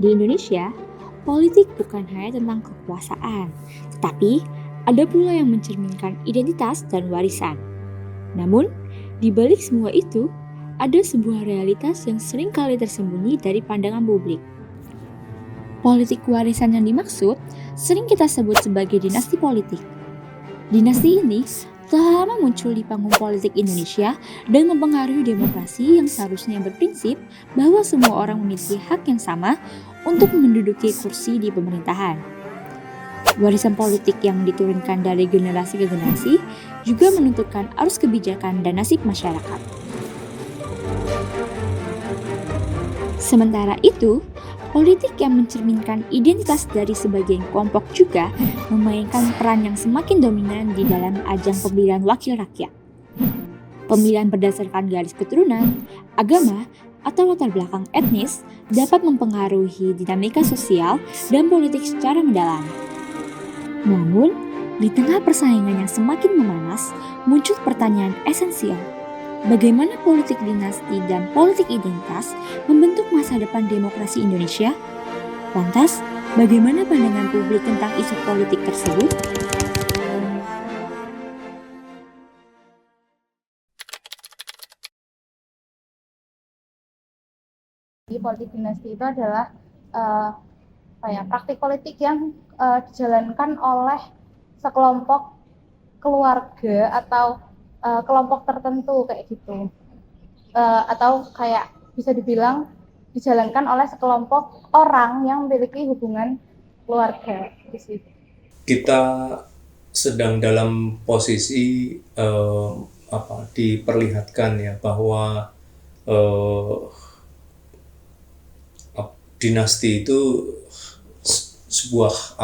Di Indonesia, politik bukan hanya tentang kekuasaan, tetapi ada pula yang mencerminkan identitas dan warisan. Namun, di balik semua itu, ada sebuah realitas yang sering kali tersembunyi dari pandangan publik. Politik warisan yang dimaksud sering kita sebut sebagai dinasti politik. Dinasti ini telah lama muncul di panggung politik Indonesia dan mempengaruhi demokrasi yang seharusnya berprinsip bahwa semua orang memiliki hak yang sama untuk menduduki kursi di pemerintahan. Warisan politik yang diturunkan dari generasi ke generasi juga menentukan arus kebijakan dan nasib masyarakat. Sementara itu, politik yang mencerminkan identitas dari sebagian kelompok juga memainkan peran yang semakin dominan di dalam ajang pemilihan wakil rakyat. Pemilihan berdasarkan garis keturunan, agama, atau latar belakang etnis dapat mempengaruhi dinamika sosial dan politik secara mendalam. Namun, di tengah persaingan yang semakin memanas, muncul pertanyaan esensial. Bagaimana politik dinasti dan politik identitas membentuk masa depan demokrasi Indonesia? Lantas, bagaimana pandangan publik tentang isu politik tersebut? Di politik dinasti itu adalah praktik politik yang dijalankan oleh sekelompok keluarga atau kelompok tertentu kayak gitu, atau kayak bisa dibilang dijalankan oleh sekelompok orang yang memiliki hubungan keluarga di situ. Kita sedang dalam posisi diperlihatkan ya bahwa dinasti itu sebuah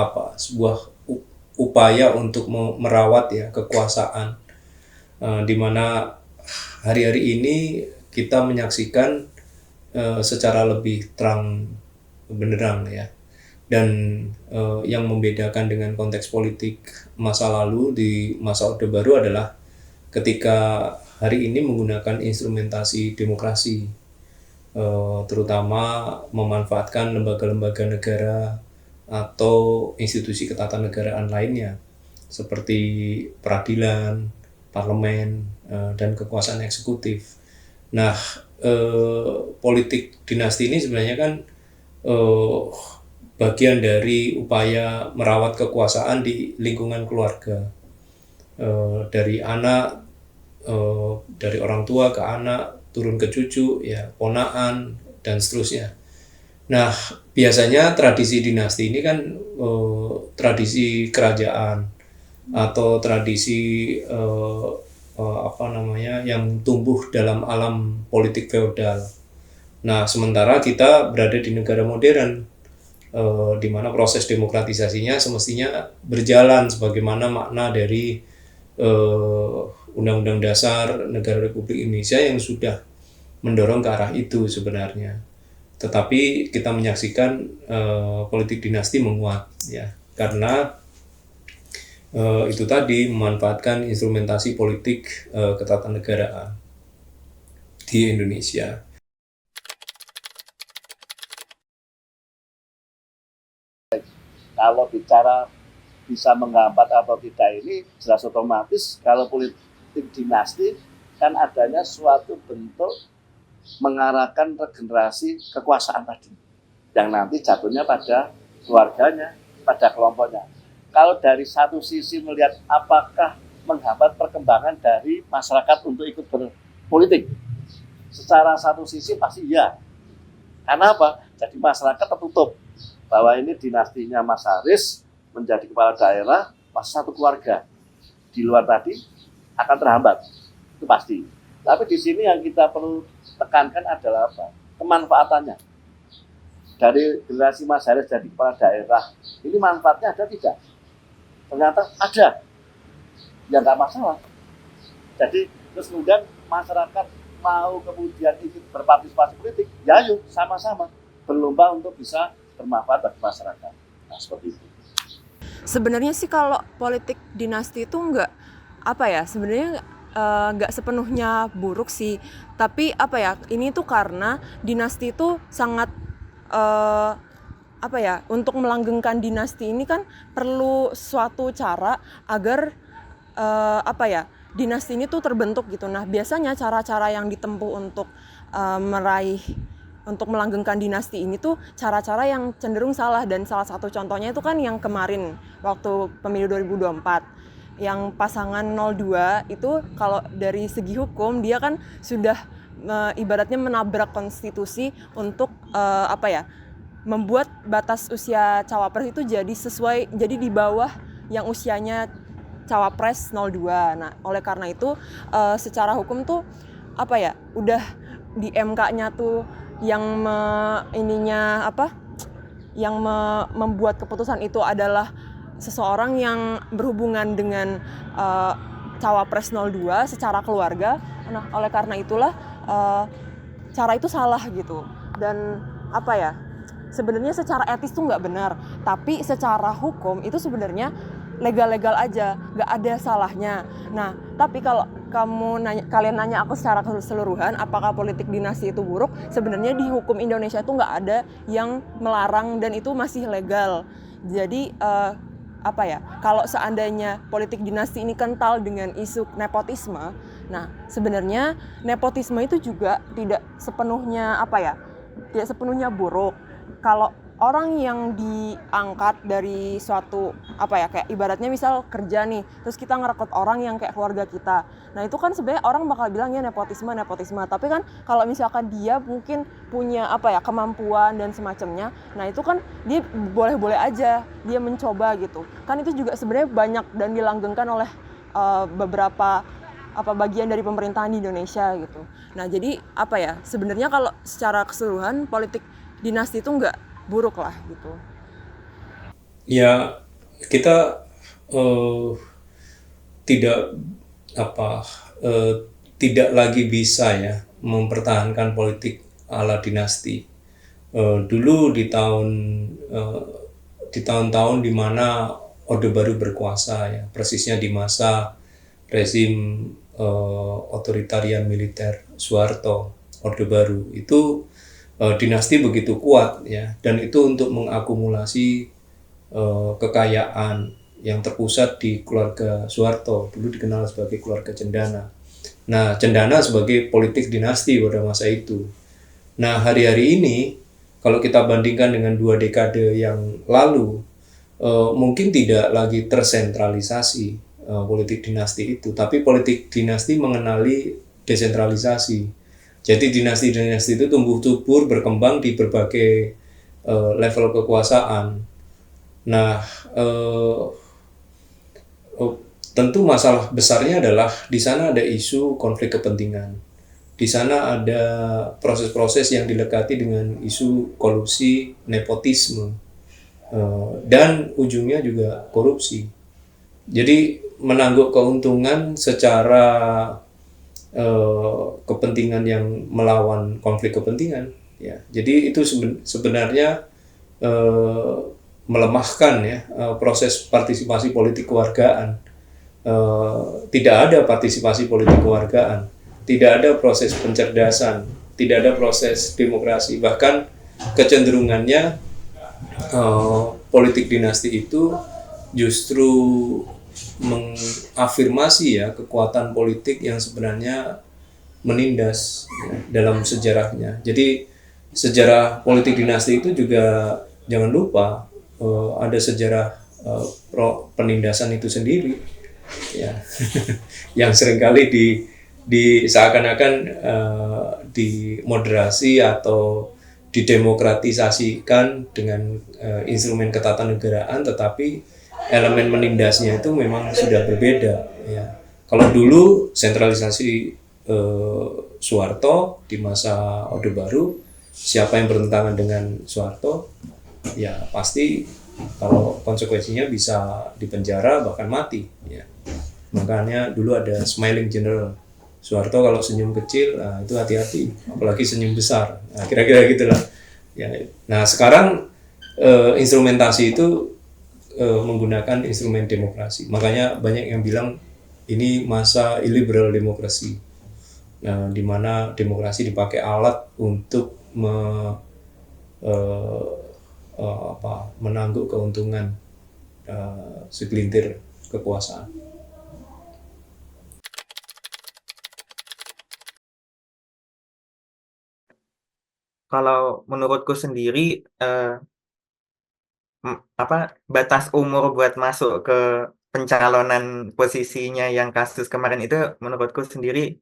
upaya untuk merawat ya kekuasaan, di mana hari-hari ini kita menyaksikan secara lebih terang benderang ya. Dan yang membedakan dengan konteks politik masa lalu di masa Orde Baru adalah ketika hari ini menggunakan instrumentasi demokrasi, terutama memanfaatkan lembaga-lembaga negara atau institusi ketatanegaraan lainnya seperti peradilan, parlemen, dan kekuasaan eksekutif. Nah, politik dinasti ini sebenarnya kan bagian dari upaya merawat kekuasaan di lingkungan keluarga, dari anak, dari orang tua ke anak, turun ke cucu, ya ponaan dan seterusnya. Nah, biasanya tradisi dinasti ini kan tradisi kerajaan atau tradisi yang tumbuh dalam alam politik feodal. Nah, sementara kita berada di negara modern, di mana proses demokratisasinya semestinya berjalan sebagaimana makna dari Undang-Undang Dasar Negara Republik Indonesia yang sudah mendorong ke arah itu sebenarnya. Tetapi kita menyaksikan politik dinasti menguat ya, karena itu tadi memanfaatkan instrumentasi politik ketatanegaraan di Indonesia. Kalau bicara bisa menghambat atau tidak ini jelas otomatis kalau politik dinasti kan adanya suatu bentuk mengarahkan regenerasi kekuasaan tadi yang nanti jatuhnya pada keluarganya, pada kelompoknya. Kalau dari satu sisi melihat apakah menghambat perkembangan dari masyarakat untuk ikut berpolitik, secara satu sisi pasti iya. Karena apa? Jadi masyarakat tertutup bahwa ini dinastinya Mas Haris menjadi kepala daerah pas satu keluarga. Di luar tadi akan terhambat, itu pasti. Tapi di sini yang kita perlu tekankan adalah apa? Kemanfaatannya. Dari generasi Mas Haris jadi kepala daerah, ini manfaatnya ada tidak? Ternyata ada. Ya nggak masalah. Jadi terus kemudian masyarakat mau kemudian ikut berpartisipasi politik, ya yuk sama-sama berlomba untuk bisa bermanfaat bagi masyarakat. Nah, seperti itu. Sebenarnya sih kalau politik dinasti itu sebenarnya nggak sepenuhnya buruk sih. Tapi ini tuh karena dinasti itu sangat apa ya, untuk melanggengkan dinasti ini kan perlu suatu cara agar apa ya, dinasti ini tuh terbentuk gitu. Nah, biasanya cara-cara yang ditempuh untuk untuk melanggengkan dinasti ini tuh cara-cara yang cenderung salah, dan salah satu contohnya itu kan yang kemarin waktu pemilu 2024 yang pasangan 02 itu, kalau dari segi hukum dia kan sudah ibaratnya menabrak konstitusi untuk apa ya, membuat batas usia cawapres itu jadi di bawah yang usianya cawapres 02. Nah, oleh karena itu secara hukum tuh apa ya, udah di MK-nya tuh yang membuat keputusan itu adalah seseorang yang berhubungan dengan cawapres 02 secara keluarga. Nah, oleh karena itulah cara itu salah gitu. Dan apa ya, sebenarnya secara etis tuh nggak benar, tapi secara hukum itu sebenarnya legal-legal aja, nggak ada salahnya. Nah, tapi kalau kalian nanya aku secara keseluruhan, apakah politik dinasti itu buruk? Sebenarnya di hukum Indonesia itu nggak ada yang melarang dan itu masih legal. Jadi apa ya? Kalau seandainya politik dinasti ini kental dengan isu nepotisme, nah sebenarnya nepotisme itu juga tidak sepenuhnya tidak sepenuhnya buruk. Kalau orang yang diangkat dari suatu kayak ibaratnya misal kerja nih, terus kita ngerekrut orang yang kayak keluarga kita. Nah, itu kan sebenarnya orang bakal bilang ya nepotisme. Tapi kan kalau misalkan dia mungkin punya kemampuan dan semacamnya, nah itu kan dia boleh-boleh aja dia mencoba gitu. Kan itu juga sebenarnya banyak dan dilanggengkan oleh beberapa bagian dari pemerintahan di Indonesia gitu. Nah, jadi sebenarnya kalau secara keseluruhan politik dinasti itu nggak buruk lah gitu. Ya, kita tidak tidak lagi bisa ya mempertahankan politik ala dinasti. Dulu di tahun-tahun di mana Orde Baru berkuasa ya, persisnya di masa rezim otoritarian militer Soeharto, Orde Baru itu dinasti begitu kuat ya, dan itu untuk mengakumulasi kekayaan yang terpusat di keluarga Soeharto, dulu dikenal sebagai keluarga Cendana. Nah, Cendana sebagai politik dinasti pada masa itu. Nah, hari-hari ini kalau kita bandingkan dengan 2 dekade yang lalu, mungkin tidak lagi tersentralisasi politik dinasti itu, tapi politik dinasti mengenali desentralisasi. Jadi dinasti-dinasti itu tumbuh subur, berkembang di berbagai level kekuasaan. Nah, tentu masalah besarnya adalah di sana ada isu konflik kepentingan. Di sana ada proses-proses yang dilekati dengan isu kolusi, nepotisme, dan ujungnya juga korupsi. Jadi menangguk keuntungan secara kepentingan yang melawan konflik kepentingan ya. Jadi itu sebenarnya melemahkan ya proses partisipasi politik kewargaan. Tidak ada partisipasi politik kewargaan, tidak ada proses pencerdasan, tidak ada proses demokrasi. Bahkan kecenderungannya politik dinasti itu justru mengafirmasi ya kekuatan politik yang sebenarnya menindas ya, dalam sejarahnya. Jadi sejarah politik dinasti itu juga jangan lupa ada sejarah penindasan itu sendiri ya yang seringkali seakan-akan dimoderasi atau didemokratisasikan dengan instrumen ketatanegaraan, tetapi elemen menindasnya itu memang sudah berbeda ya. Kalau dulu sentralisasi Soeharto di masa Orde Baru, siapa yang bertentangan dengan Soeharto ya pasti kalau konsekuensinya bisa dipenjara bahkan mati ya. Makanya dulu ada smiling general. Soeharto kalau senyum kecil, nah itu hati-hati, apalagi senyum besar. Nah, kira-kira gitulah. Ya. Nah, sekarang instrumentasi itu menggunakan instrumen demokrasi. Makanya banyak yang bilang ini masa illiberal demokrasi. Nah, di mana demokrasi dipakai alat untuk menangguk keuntungan segelintir kekuasaan. Kalau menurutku sendiri, batas umur buat masuk ke pencalonan posisinya yang kasus kemarin itu menurutku sendiri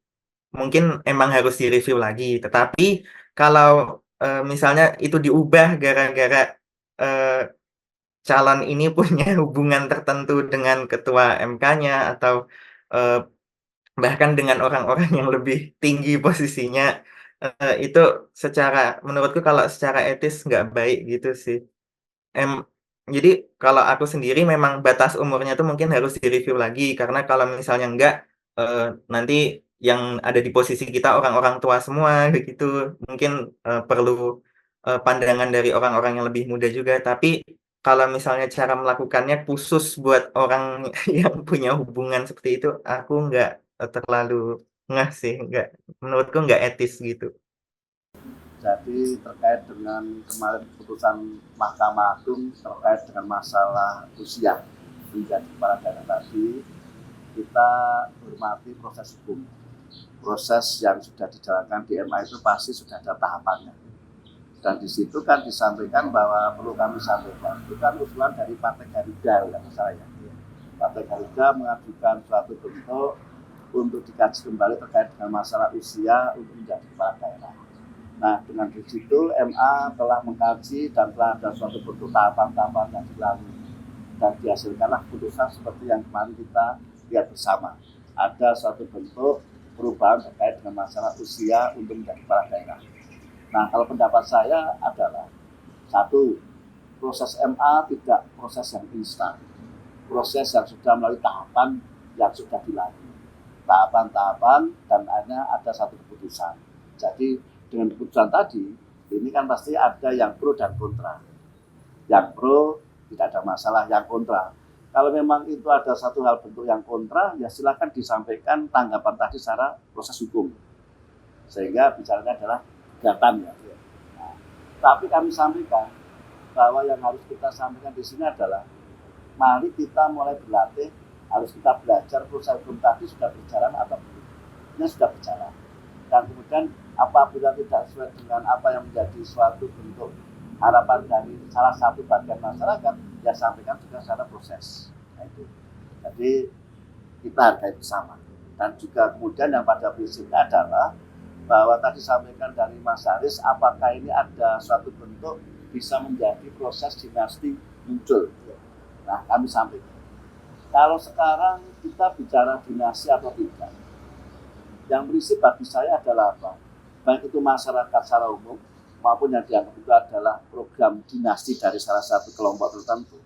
mungkin emang harus direview lagi. Tetapi kalau, misalnya itu diubah gara-gara, eee, calon ini punya hubungan tertentu dengan ketua MK-nya atau, eee, bahkan dengan orang-orang yang lebih tinggi posisinya, itu menurutku kalau secara etis nggak baik gitu sih. Em jadi kalau aku sendiri memang batas umurnya tuh mungkin harus direview lagi, karena kalau misalnya enggak, nanti yang ada di posisi kita orang-orang tua semua begitu. Mungkin, perlu, pandangan dari orang-orang yang lebih muda juga. Tapi kalau misalnya cara melakukannya khusus buat orang yang punya hubungan seperti itu, aku nggak, terlalu ngeh sih, menurutku nggak etis gitu. Jadi terkait dengan kemarin keputusan Mahkamah Agung terkait dengan masalah usia menjadi kepala daerah tadi, kita hormati proses hukum. Proses yang sudah dijalankan di MA itu pasti sudah ada tahapannya. Dan di situ kan disampaikan bahwa perlu kami sampaikan, itu kan usulan dari Partai Garuda, ya saya. Partai Garuda mengajukan suatu bentuk untuk dikaji kembali terkait dengan masalah usia untuk menjadi kepala daerah. Nah, dengan di situ MA telah mengkaji dan telah ada suatu bentuk tahapan-tahapan yang dilalui. Dan dihasilkanlah putusan seperti yang kemarin kita lihat bersama. Ada suatu bentuk perubahan terkait dengan masalah usia untuk menjadi kepala daerah. Nah, kalau pendapat saya adalah, satu, proses MA tidak proses yang instan. Proses yang sudah melalui tahapan yang sudah dilalui. Tahapan-tahapan dan akhirnya ada satu keputusan. Jadi, dengan keputusan tadi, ini kan pasti ada yang pro dan kontra. Yang pro tidak ada masalah, yang kontra. Kalau memang itu ada satu hal bentuk yang kontra, ya silakan disampaikan tanggapan tadi secara proses hukum. Sehingga bicaranya adalah gugatan ya. Nah, tapi kami sampaikan bahwa yang harus kita sampaikan di sini adalah mari kita mulai berlatih, harus kita belajar proses hukum tadi sudah berjalan atau belum. Ini sudah berjalan. Dan kemudian apabila tidak sesuai dengan apa yang menjadi suatu bentuk harapan dari salah satu bagian masyarakat, ya sampaikan juga secara proses. Nah, itu. Jadi kita hargai bersama. Dan juga kemudian yang pada prinsipnya adalah bahwa tadi sampaikan dari Mas Haris, apakah ini ada suatu bentuk bisa menjadi proses dinasti muncul. Nah, kami sampaikan. Kalau sekarang kita bicara dinasti atau tidak, yang prinsip bagi saya adalah apa? Baik itu masyarakat secara umum maupun yang dianggap itu adalah program dinasti dari salah satu kelompok tertentu.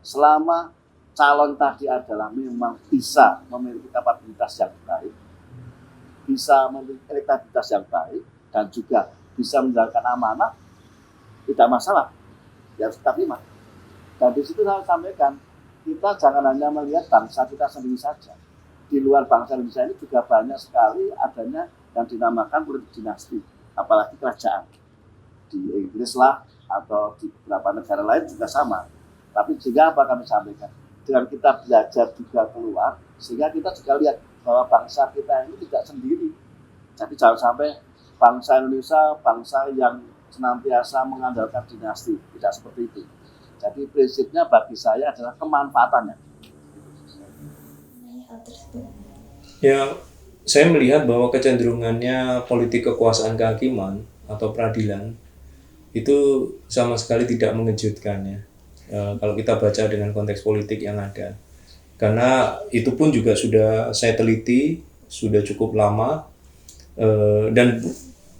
Selama calon tadi adalah memang bisa memiliki kapabilitas yang baik, bisa memiliki elektabilitas yang baik, dan juga bisa menjalankan amanah, tidak masalah. Ya kita terima. Dan di situ saya sampaikan, kita jangan hanya melihat bangsa kita sendiri saja. Di luar bangsa Indonesia ini juga banyak sekali adanya yang dinamakan politik dinasti, apalagi kerajaan. Di Inggris lah, atau di beberapa negara lain juga sama. Tapi sehingga apa kami sampaikan? Dengan kita belajar juga keluar, sehingga kita juga lihat bahwa bangsa kita ini tidak sendiri. Jadi jangan sampai bangsa Indonesia, bangsa yang senantiasa mengandalkan dinasti. Tidak seperti itu. Jadi prinsipnya bagi saya adalah kemanfaatannya. Ya, saya melihat bahwa kecenderungannya politik kekuasaan kehakiman atau peradilan itu sama sekali tidak mengejutkan ya. Kalau kita baca dengan konteks politik yang ada. Karena itu pun juga sudah saya teliti, sudah cukup lama, dan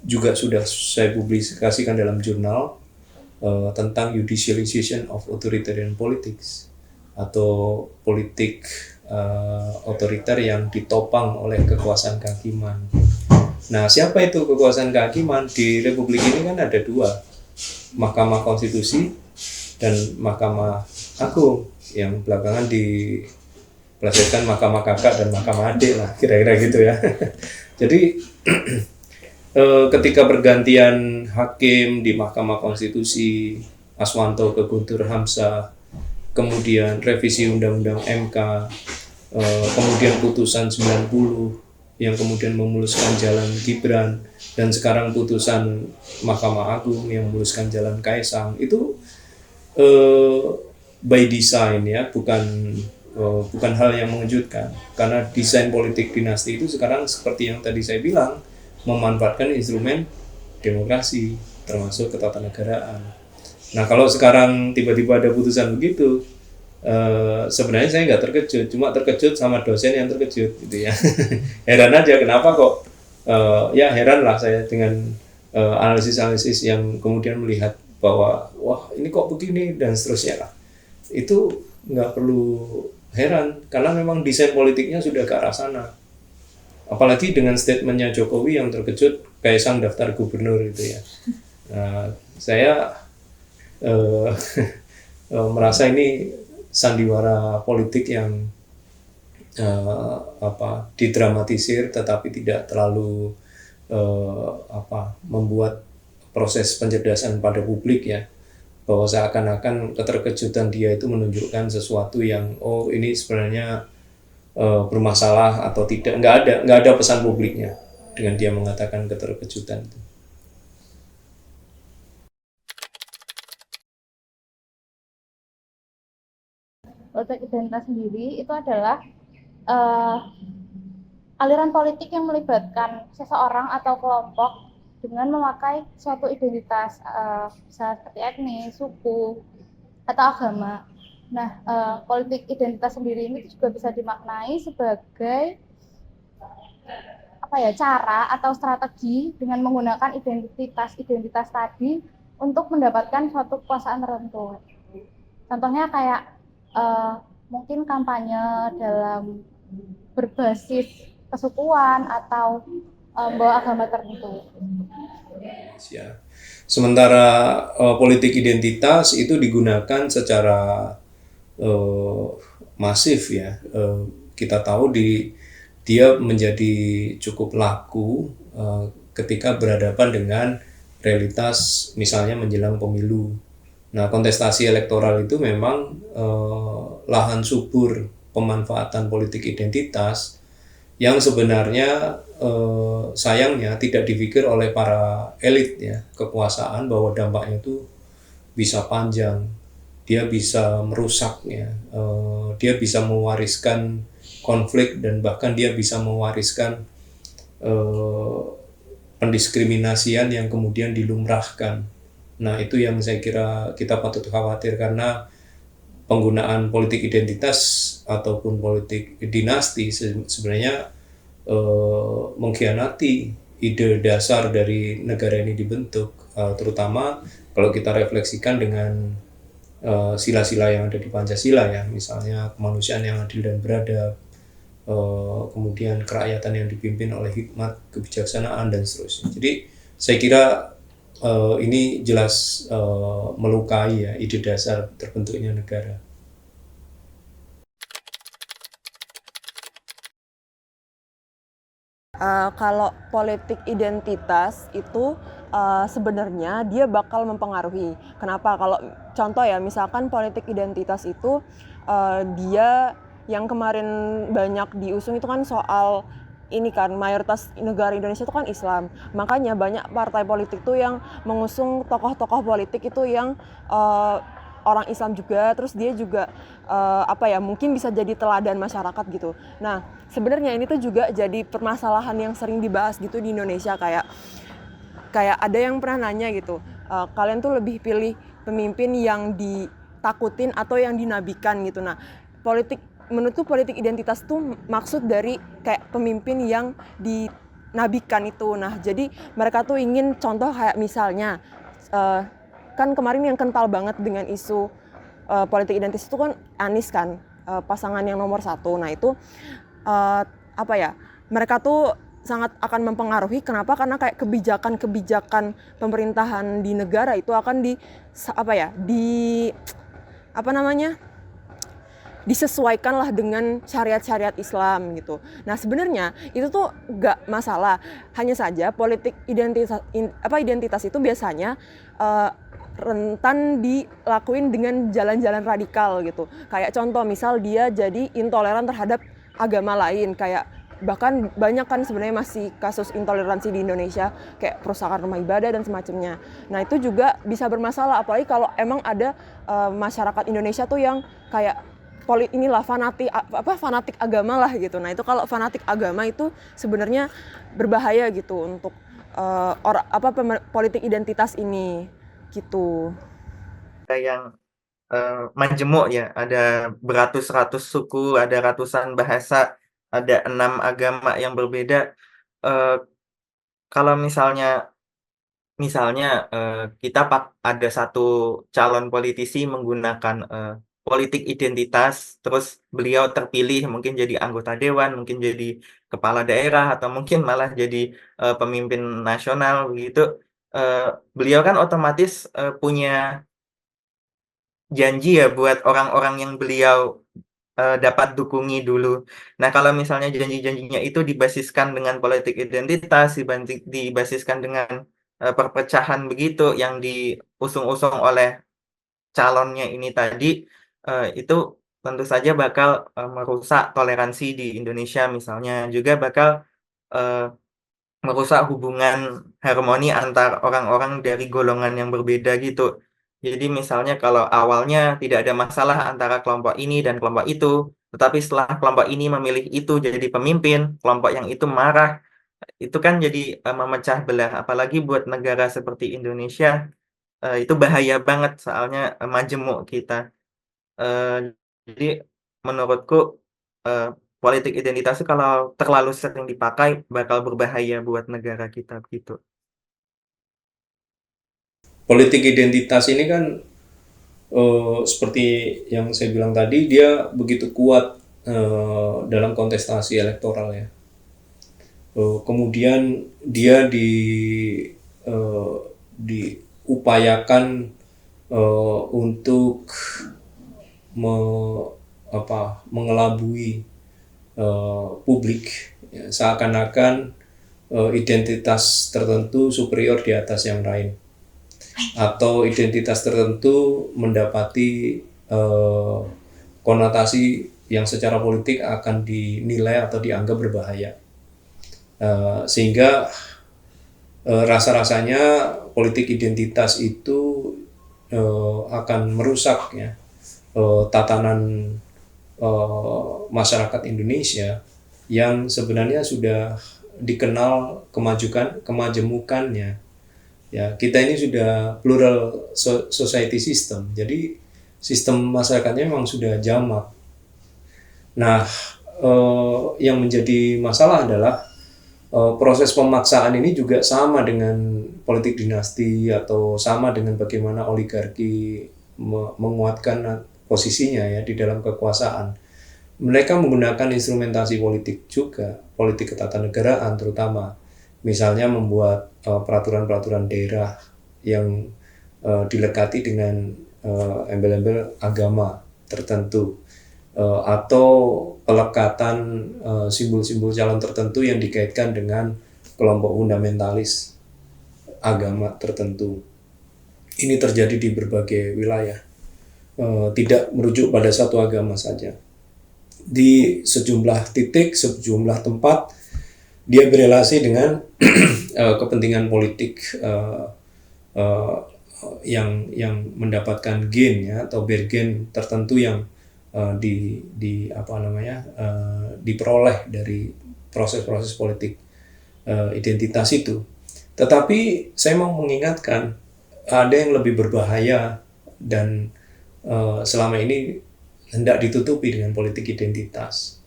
juga sudah saya publikasikan dalam jurnal tentang judicialization of authoritarian politics atau politik otoriter yang ditopang oleh kekuasaan kehakiman. Nah, siapa itu kekuasaan kehakiman? Di Republik ini kan ada dua, Mahkamah Konstitusi dan Mahkamah Agung, yang belakangan dipelesetkan Mahkamah Kakak dan Mahkamah Adik lah, kira-kira gitu ya. Jadi ketika pergantian hakim di Mahkamah Konstitusi Aswanto ke Guntur Hamzah, kemudian revisi Undang-Undang MK, kemudian putusan 90 yang kemudian memuluskan jalan Gibran, dan sekarang putusan Mahkamah Agung yang memuluskan jalan Kaisang, itu by design ya, bukan hal yang mengejutkan, karena desain politik dinasti itu sekarang seperti yang tadi saya bilang, memanfaatkan instrumen demokrasi termasuk ketatanegaraan. Nah kalau sekarang tiba-tiba ada putusan begitu, sebenarnya saya nggak terkejut, cuma terkejut sama dosen yang terkejut gitu ya. Heran aja kenapa kok, ya heran lah saya dengan analisis-analisis yang kemudian melihat bahwa wah ini kok begini dan seterusnya lah. Itu nggak perlu heran karena memang desain politiknya sudah ke arah sana. Apalagi dengan statementnya Jokowi yang terkejut, Kaisang daftar gubernur itu ya. Saya merasa ini sandiwara politik yang didramatisir tetapi tidak terlalu membuat proses pencerdasan pada publik ya, bahwa seakan-akan keterkejutan dia itu menunjukkan sesuatu yang ini sebenarnya bermasalah atau tidak. Nggak ada pesan publiknya dengan dia mengatakan keterkejutan itu. Politik identitas sendiri itu adalah aliran politik yang melibatkan seseorang atau kelompok dengan memakai suatu identitas, seperti etnis, suku, atau agama. Nah, politik identitas sendiri ini juga bisa dimaknai sebagai cara atau strategi dengan menggunakan identitas tadi untuk mendapatkan suatu kekuasaan tertentu. Contohnya kayak mungkin kampanye dalam berbasis kesukuan atau bawa agama tertentu. Ya. Sementara politik identitas itu digunakan secara masif ya. Kita tahu dia menjadi cukup laku ketika berhadapan dengan realitas misalnya menjelang pemilu. Nah, kontestasi elektoral itu memang lahan subur pemanfaatan politik identitas yang sebenarnya sayangnya tidak dipikir oleh para elit ya kekuasaan bahwa dampaknya itu bisa panjang, dia bisa merusak ya, dia bisa mewariskan konflik dan bahkan dia bisa mewariskan pendiskriminasian yang kemudian dilumrahkan. Nah itu yang saya kira kita patut khawatir karena penggunaan politik identitas ataupun politik dinasti sebenarnya mengkhianati ide dasar dari negara ini dibentuk, terutama kalau kita refleksikan dengan sila-sila yang ada di Pancasila ya, misalnya kemanusiaan yang adil dan beradab, kemudian kerakyatan yang dipimpin oleh hikmat, kebijaksanaan dan seterusnya. Jadi saya kira ini jelas melukai ya ide dasar terbentuknya negara. Kalau politik identitas itu sebenarnya dia bakal mempengaruhi. Kenapa? Kalau contoh ya, misalkan politik identitas itu dia yang kemarin banyak diusung itu kan soal ini kan, mayoritas negara Indonesia itu kan Islam. Makanya banyak partai politik tuh yang mengusung tokoh-tokoh politik itu yang orang Islam juga, terus dia juga mungkin bisa jadi teladan masyarakat gitu. Nah, sebenarnya ini tuh juga jadi permasalahan yang sering dibahas gitu di Indonesia, kayak ada yang pernah nanya gitu, kalian tuh lebih pilih pemimpin yang ditakutin atau yang dinabikan gitu. Nah, menurutku politik identitas tuh maksud dari kayak pemimpin yang dinabikan itu. Nah, jadi mereka tuh ingin contoh kayak misalnya kan kemarin yang kental banget dengan isu politik identitas itu kan Anies kan, pasangan yang nomor 1. Nah itu mereka tuh sangat akan mempengaruhi. Kenapa? Karena kayak kebijakan pemerintahan di negara itu akan disesuaikan lah dengan syariat-syariat Islam gitu. Nah sebenarnya itu tuh nggak masalah. Hanya saja politik identitas itu biasanya rentan dilakuin dengan jalan-jalan radikal gitu. Kayak contoh misal dia jadi intoleran terhadap agama lain, kayak bahkan banyak kan sebenarnya masih kasus intoleransi di Indonesia kayak perusakan rumah ibadah dan semacamnya. Nah itu juga bisa bermasalah, apalagi kalau emang ada masyarakat Indonesia tuh yang kayak fanatik agama lah gitu. Nah itu kalau fanatik agama itu sebenarnya berbahaya gitu untuk politik identitas ini gitu. Ada yang majemuk ya, ada beratus-ratus suku, ada ratusan bahasa, ada 6 agama yang berbeda. Eh, Kalau misalnya kita ada satu calon politisi menggunakan politik identitas, terus beliau terpilih mungkin jadi anggota dewan, mungkin jadi kepala daerah, atau mungkin malah jadi pemimpin nasional begitu. Eh, Beliau kan otomatis punya janji ya buat orang-orang yang beliau dapat dukungi dulu. Nah, kalau misalnya janji-janjinya itu dibasiskan dengan politik identitas, dibasiskan dengan perpecahan begitu yang diusung-usung oleh calonnya ini tadi, itu tentu saja bakal merusak toleransi di Indonesia misalnya, juga bakal eh, merusak hubungan harmoni antar orang-orang dari golongan yang berbeda gitu. Jadi misalnya kalau awalnya tidak ada masalah antara kelompok ini dan kelompok itu, tetapi setelah kelompok ini memilih itu jadi pemimpin, kelompok yang itu marah, itu kan jadi memecah belah. Apalagi buat negara seperti Indonesia, itu bahaya banget soalnya majemuk kita. Eh, jadi menurutku eh, politik identitas itu kalau terlalu sering dipakai bakal berbahaya buat negara kita gitu. Politik identitas ini kan seperti yang saya bilang tadi, dia begitu kuat dalam kontestasi elektoral ya. Kemudian dia diupayakan untuk mengelabui publik, ya, seakan-akan identitas tertentu superior di atas yang lain, atau identitas tertentu mendapati konotasi yang secara politik akan dinilai atau dianggap berbahaya, sehingga rasa-rasanya politik identitas itu akan merusak ya tatanan masyarakat Indonesia yang sebenarnya sudah dikenal kemajemukannya. Ya, kita ini sudah plural society system, jadi sistem masyarakatnya memang sudah jamak. Nah, yang menjadi masalah adalah proses pemaksaan ini juga sama dengan politik dinasti, atau sama dengan bagaimana oligarki menguatkan posisinya ya di dalam kekuasaan. Mereka menggunakan instrumentasi politik juga, politik ketatanegaraan terutama. Misalnya membuat peraturan-peraturan daerah yang dilekati dengan embel-embel agama tertentu, atau pelekatan simbol-simbol calon tertentu yang dikaitkan dengan kelompok fundamentalis agama tertentu. Ini terjadi di berbagai wilayah, tidak merujuk pada satu agama saja. Di sejumlah titik, sejumlah tempat, dia berelasi dengan kepentingan politik yang mendapatkan gain ya, atau bergen tertentu yang diperoleh dari proses-proses politik identitas itu. Tetapi saya mau mengingatkan, ada yang lebih berbahaya dan selama ini hendak ditutupi dengan politik identitas,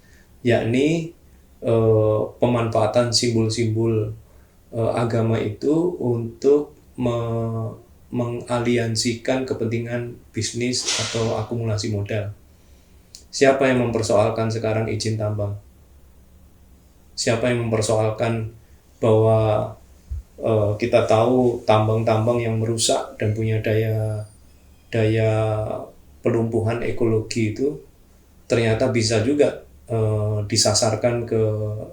yakni pemanfaatan simbol-simbol agama itu untuk mengaliansikan kepentingan bisnis atau akumulasi modal. Siapa yang mempersoalkan sekarang izin tambang? Siapa yang mempersoalkan bahwa kita tahu tambang-tambang yang merusak dan punya daya pelumpuhan ekologi itu ternyata bisa juga disasarkan ke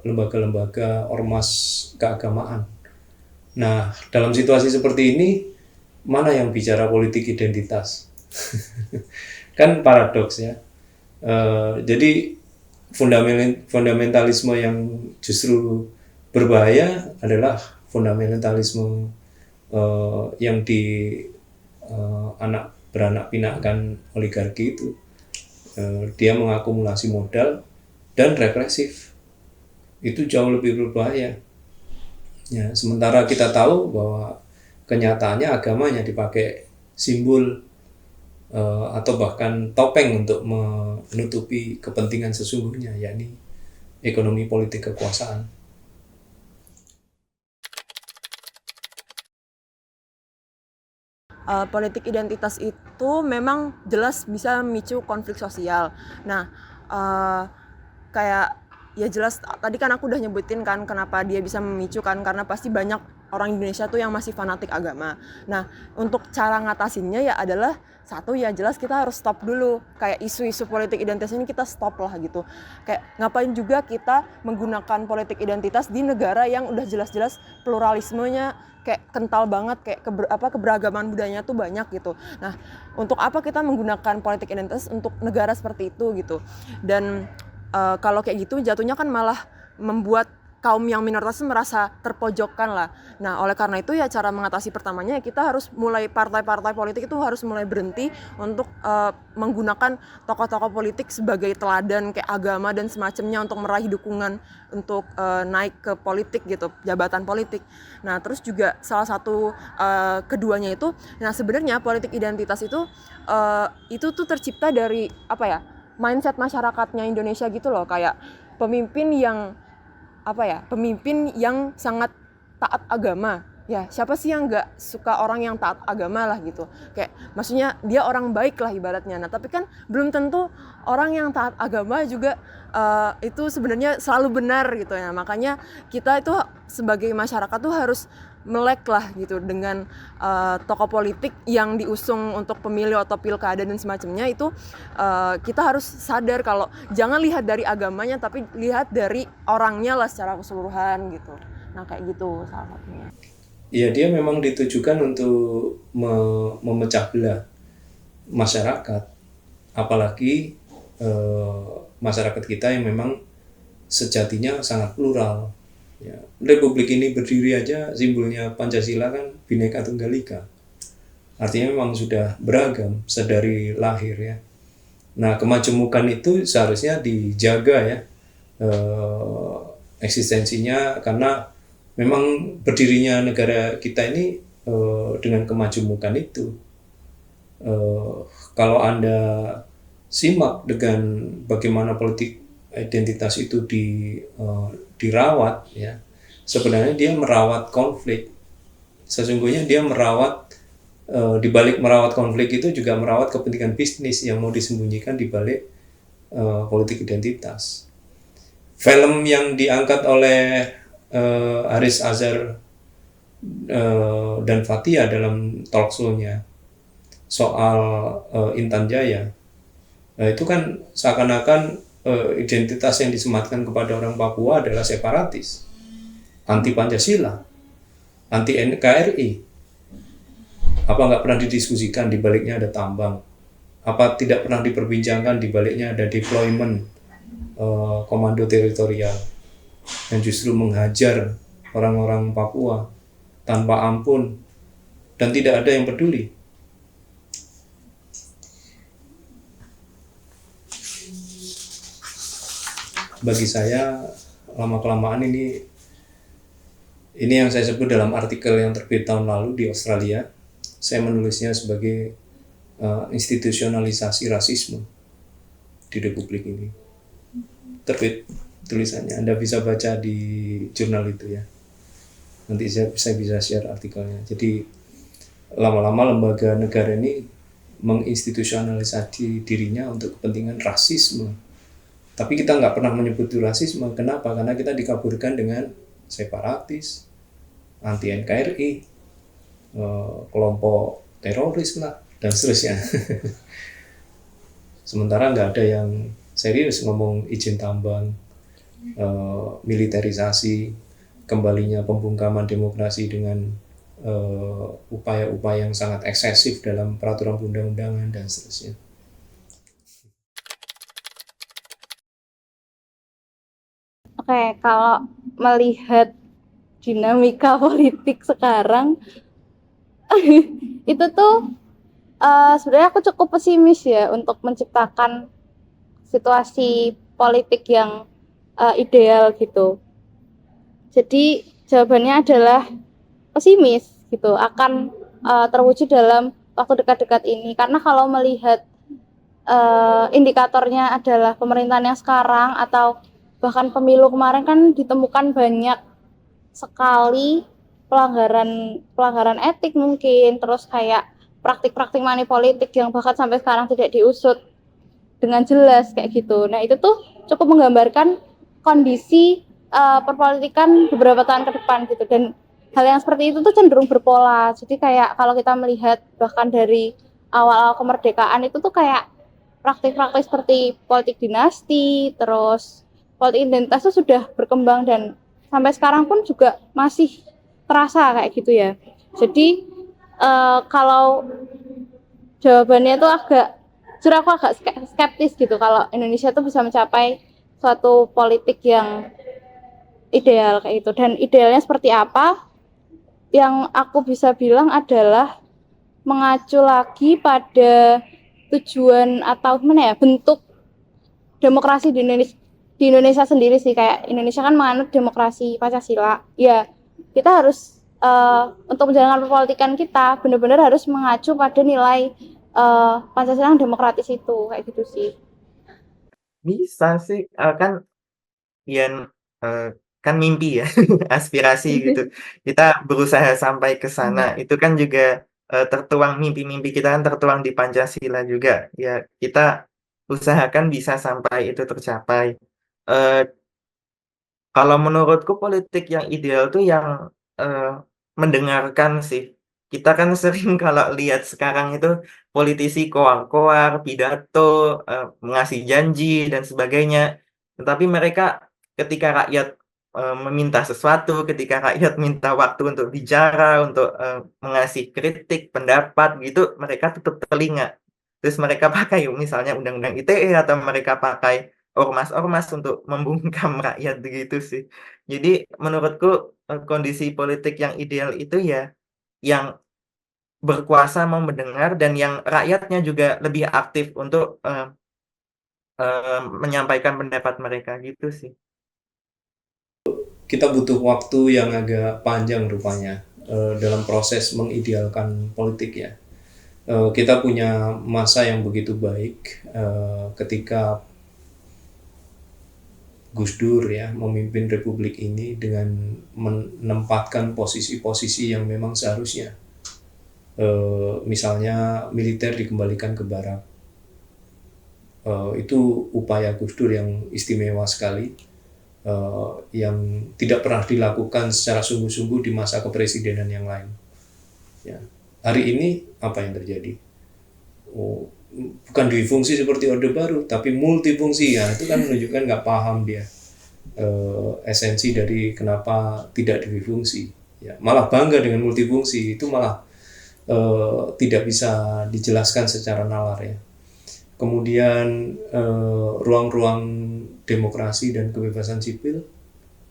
lembaga-lembaga ormas keagamaan. Nah, dalam situasi seperti ini, mana yang bicara politik identitas? Kan paradoks ya. Jadi fundamentalisme yang justru berbahaya adalah fundamentalisme yang beranak pinakkan oligarki itu. Dia mengakumulasi modal dan represif. Itu jauh lebih berbahaya. Ya, sementara kita tahu bahwa kenyataannya agamanya dipakai simbol atau bahkan topeng untuk menutupi kepentingan sesungguhnya, yakni ekonomi politik kekuasaan. Politik identitas itu memang jelas bisa memicu konflik sosial. Nah, kayak ya jelas tadi kan aku udah nyebutin kan kenapa dia bisa memicu kan, karena pasti banyak orang Indonesia tuh yang masih fanatik agama. Nah, untuk cara ngatasinnya ya adalah satu, ya jelas kita harus stop dulu. Kayak isu-isu politik identitas ini kita stop lah gitu. Kayak ngapain juga kita menggunakan politik identitas di negara yang udah jelas-jelas pluralismenya kayak kental banget, kayak keberagaman budayanya tuh banyak gitu. Nah, untuk apa kita menggunakan politik identitas untuk negara seperti itu gitu. Dan kalau kayak gitu jatuhnya kan malah membuat kaum yang minoritas merasa terpojokkan lah. Nah, oleh karena itu ya cara mengatasi pertamanya ya kita harus mulai, partai-partai politik itu harus mulai berhenti untuk menggunakan tokoh-tokoh politik sebagai teladan kayak agama dan semacamnya untuk meraih dukungan untuk naik ke politik gitu, jabatan politik. Nah, terus juga salah satu keduanya itu, nah sebenarnya politik identitas itu tuh tercipta dari apa ya? Mindset masyarakatnya Indonesia gitu loh, kayak pemimpin yang sangat taat agama. Ya, siapa sih yang nggak suka orang yang taat agama lah gitu. Kayak maksudnya dia orang baik lah ibaratnya. Nah, tapi kan belum tentu orang yang taat agama juga itu sebenarnya selalu benar gitu ya. Makanya kita itu sebagai masyarakat tuh harus melek lah gitu dengan tokoh politik yang diusung untuk pemilu atau pilkada dan semacamnya itu. Kita harus sadar kalau jangan lihat dari agamanya tapi lihat dari orangnya lah secara keseluruhan gitu. Nah, kayak gitu salah satunya. Ya, dia memang ditujukan untuk memecah belah masyarakat, apalagi masyarakat kita yang memang sejatinya sangat plural. Ya, Republik ini berdiri aja simbolnya Pancasila kan Bhinneka Tunggal Ika. Artinya memang sudah beragam sedari lahir ya. Nah, kemajemukan itu seharusnya dijaga ya eksistensinya, karena memang berdirinya negara kita ini dengan kemajemukan itu. Kalau Anda simak dengan bagaimana politik identitas itu dirawat ya, sebenarnya dia merawat konflik. Sesungguhnya dia merawat di balik merawat konflik itu juga merawat kepentingan bisnis yang mau disembunyikan di balik politik identitas. Film yang diangkat oleh Haris Azhar dan Fathia dalam talk show-nya soal Intan Jaya, itu kan seakan-akan identitas yang disematkan kepada orang Papua adalah separatis, anti Pancasila, anti NKRI. Apa nggak pernah didiskusikan di baliknya ada tambang? Apa tidak pernah diperbincangkan di baliknya ada deployment komando teritorial yang justru menghajar orang-orang Papua tanpa ampun dan tidak ada yang peduli? Bagi saya lama-kelamaan ini yang saya sebut dalam artikel yang terbit tahun lalu di Australia. Saya menulisnya sebagai institusionalisasi rasisme di Republik ini. Terbit tulisannya, Anda bisa baca di jurnal itu ya. Nanti saya bisa share artikelnya. Jadi lama-lama lembaga negara ini menginstitusionalisasi dirinya untuk kepentingan rasisme. Tapi kita nggak pernah menyebut itu rasisme. Kenapa? Karena kita dikaburkan dengan separatis, anti NKRI, kelompok teroris lah, dan seterusnya. Sementara nggak ada yang serius ngomong izin tambang, militerisasi, kembalinya pembungkaman demokrasi dengan upaya-upaya yang sangat eksesif dalam peraturan undang-undangan dan seterusnya. Oke, kalau melihat dinamika politik sekarang itu tuh sebenarnya aku cukup pesimis ya untuk menciptakan situasi politik yang ideal gitu. Jadi jawabannya adalah pesimis gitu akan terwujud dalam waktu dekat-dekat ini, karena kalau melihat indikatornya adalah pemerintahan yang sekarang atau bahkan pemilu kemarin kan ditemukan banyak sekali pelanggaran etik mungkin, terus kayak praktik-praktik money politik yang bahkan sampai sekarang tidak diusut dengan jelas kayak gitu. Nah, itu tuh cukup menggambarkan kondisi perpolitikan beberapa tahun ke depan gitu, dan hal yang seperti itu tuh cenderung berpola. Jadi kayak kalau kita melihat bahkan dari awal-awal kemerdekaan itu tuh kayak praktik-praktik seperti politik dinasti, terus politik identitas itu sudah berkembang dan sampai sekarang pun juga masih terasa kayak gitu ya. Jadi kalau jawabannya itu jujur aku agak skeptis gitu kalau Indonesia tuh bisa mencapai suatu politik yang ideal kayak gitu. Dan idealnya seperti apa? Yang aku bisa bilang adalah mengacu lagi pada tujuan atau gimana ya, bentuk demokrasi di Indonesia sendiri sih. Kayak Indonesia kan menganut demokrasi Pancasila ya, kita harus untuk menjalankan perpolitikan kita benar-benar harus mengacu pada nilai Pancasila yang demokratis itu kayak gitu sih. Bisa sih, kan Ian, kan mimpi ya, aspirasi gitu. Kita berusaha sampai ke sana, itu kan juga, tertuang mimpi-mimpi kita kan tertuang di Pancasila juga. Ya kita usahakan bisa sampai itu tercapai. Eee, Kalau menurutku politik yang ideal tuh yang, mendengarkan sih. Kita kan sering kalau lihat sekarang itu politisi koar-koar, pidato, ngasih janji dan sebagainya. Tetapi mereka ketika rakyat, meminta sesuatu, ketika rakyat minta waktu untuk bicara, untuk, mengasih kritik, pendapat gitu, mereka tutup telinga. Terus mereka pakai misalnya undang-undang ITE atau mereka pakai ormas-ormas untuk membungkam rakyat begitu sih. Jadi menurutku, kondisi politik yang ideal itu ya yang berkuasa mau mendengar dan yang rakyatnya juga lebih aktif untuk, menyampaikan pendapat mereka gitu sih. Kita butuh waktu yang agak panjang rupanya dalam proses mengidealkan politik ya. Kita punya masa yang begitu baik ketika Gus Dur ya memimpin republik ini dengan menempatkan posisi-posisi yang memang seharusnya. Misalnya militer dikembalikan ke barak. Itu upaya Gus Dur yang istimewa sekali, yang tidak pernah dilakukan secara sungguh-sungguh di masa kepresidenan yang lain. Ya. Hari ini apa yang terjadi? Bukan duifungsi seperti Orde Baru, tapi multifungsi ya. Itu kan menunjukkan nggak paham dia esensi dari kenapa tidak duifungsi. Ya, malah bangga dengan multifungsi, itu malah tidak bisa dijelaskan secara nalar ya. Kemudian ruang-ruang demokrasi dan kebebasan sipil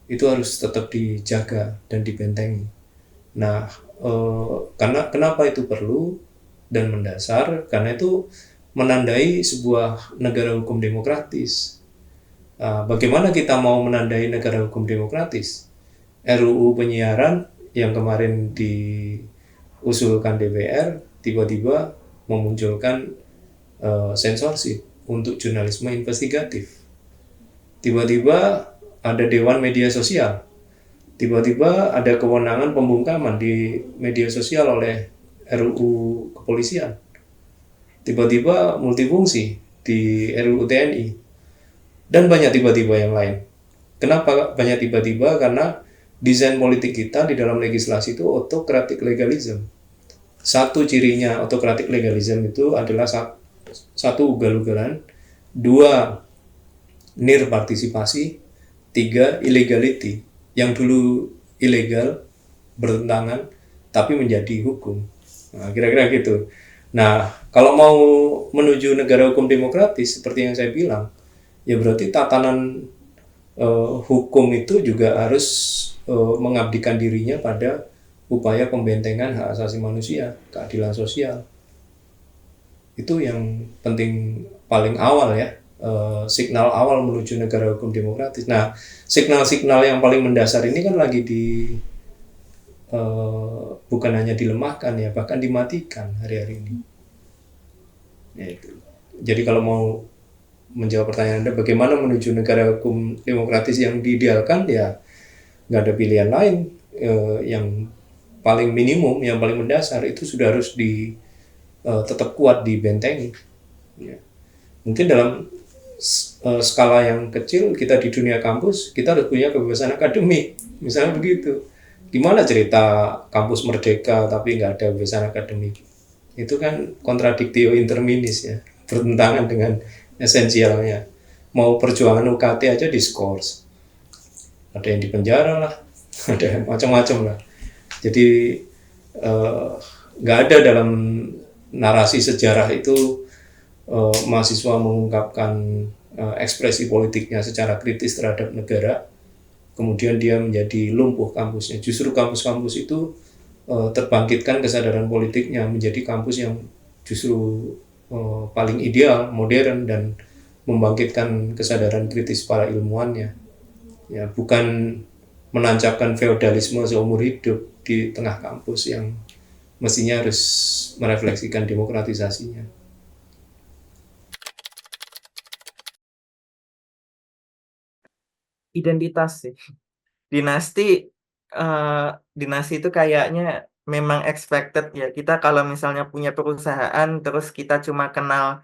itu harus tetap dijaga dan dibentengi. Nah, kenapa itu perlu dan mendasar? Karena itu menandai sebuah negara hukum demokratis. Bagaimana kita mau menandai negara hukum demokratis? RUU penyiaran yang kemarin diusulkan DPR tiba-tiba memunculkan sensorship untuk jurnalisme investigatif. Tiba-tiba ada Dewan Media Sosial. Tiba-tiba ada kewenangan pembungkaman di media sosial oleh RUU Kepolisian. Tiba-tiba multifungsi di RUU TNI. Dan banyak tiba-tiba yang lain. Kenapa banyak tiba-tiba? Karena desain politik kita di dalam legislasi itu autocratic legalism. Satu cirinya autocratic legalism itu adalah satu ugal-ugalan, dua near partisipasi, tiga illegality. Yang dulu ilegal bertentangan tapi menjadi hukum. Nah, kira-kira gitu. Nah, kalau mau menuju negara hukum demokratis seperti yang saya bilang, ya berarti tatanan hukum itu juga harus mengabdikan dirinya pada upaya pembentengan hak asasi manusia, keadilan sosial. Itu yang penting paling awal ya, signal awal menuju negara hukum demokratis. Nah, signal-signal yang paling mendasar ini kan lagi bukan hanya dilemahkan ya, bahkan dimatikan hari-hari ini. Ya, itu. Jadi kalau mau menjawab pertanyaan Anda, bagaimana menuju negara hukum demokratis yang diidealkan, ya nggak ada pilihan lain. Yang paling minimum, yang paling mendasar itu sudah harus tetap kuat dibentengi. Ya. Mungkin dalam skala yang kecil, kita di dunia kampus, kita harus punya kebebasan akademik, misalnya begitu. Gimana cerita kampus merdeka tapi nggak ada kebebasan akademik? Itu kan kontradiktio interminis ya, bertentangan dengan esensialnya. Mau perjuangan UKT aja diskors, ada yang dipenjara lah, ada yang macam-macam lah. Jadi nggak ada dalam narasi sejarah itu mahasiswa mengungkapkan ekspresi politiknya secara kritis terhadap negara, kemudian dia menjadi lumpuh kampusnya. Justru kampus-kampus itu terbangkitkan kesadaran politiknya menjadi kampus yang justru paling ideal, modern, dan membangkitkan kesadaran kritis para ilmuwannya. Ya, bukan menancapkan feodalisme seumur hidup di tengah kampus yang mestinya harus merefleksikan demokratisasinya. Identitas sih. Dinasti dinasti itu kayaknya memang expected ya. Kita kalau misalnya punya perusahaan terus kita cuma kenal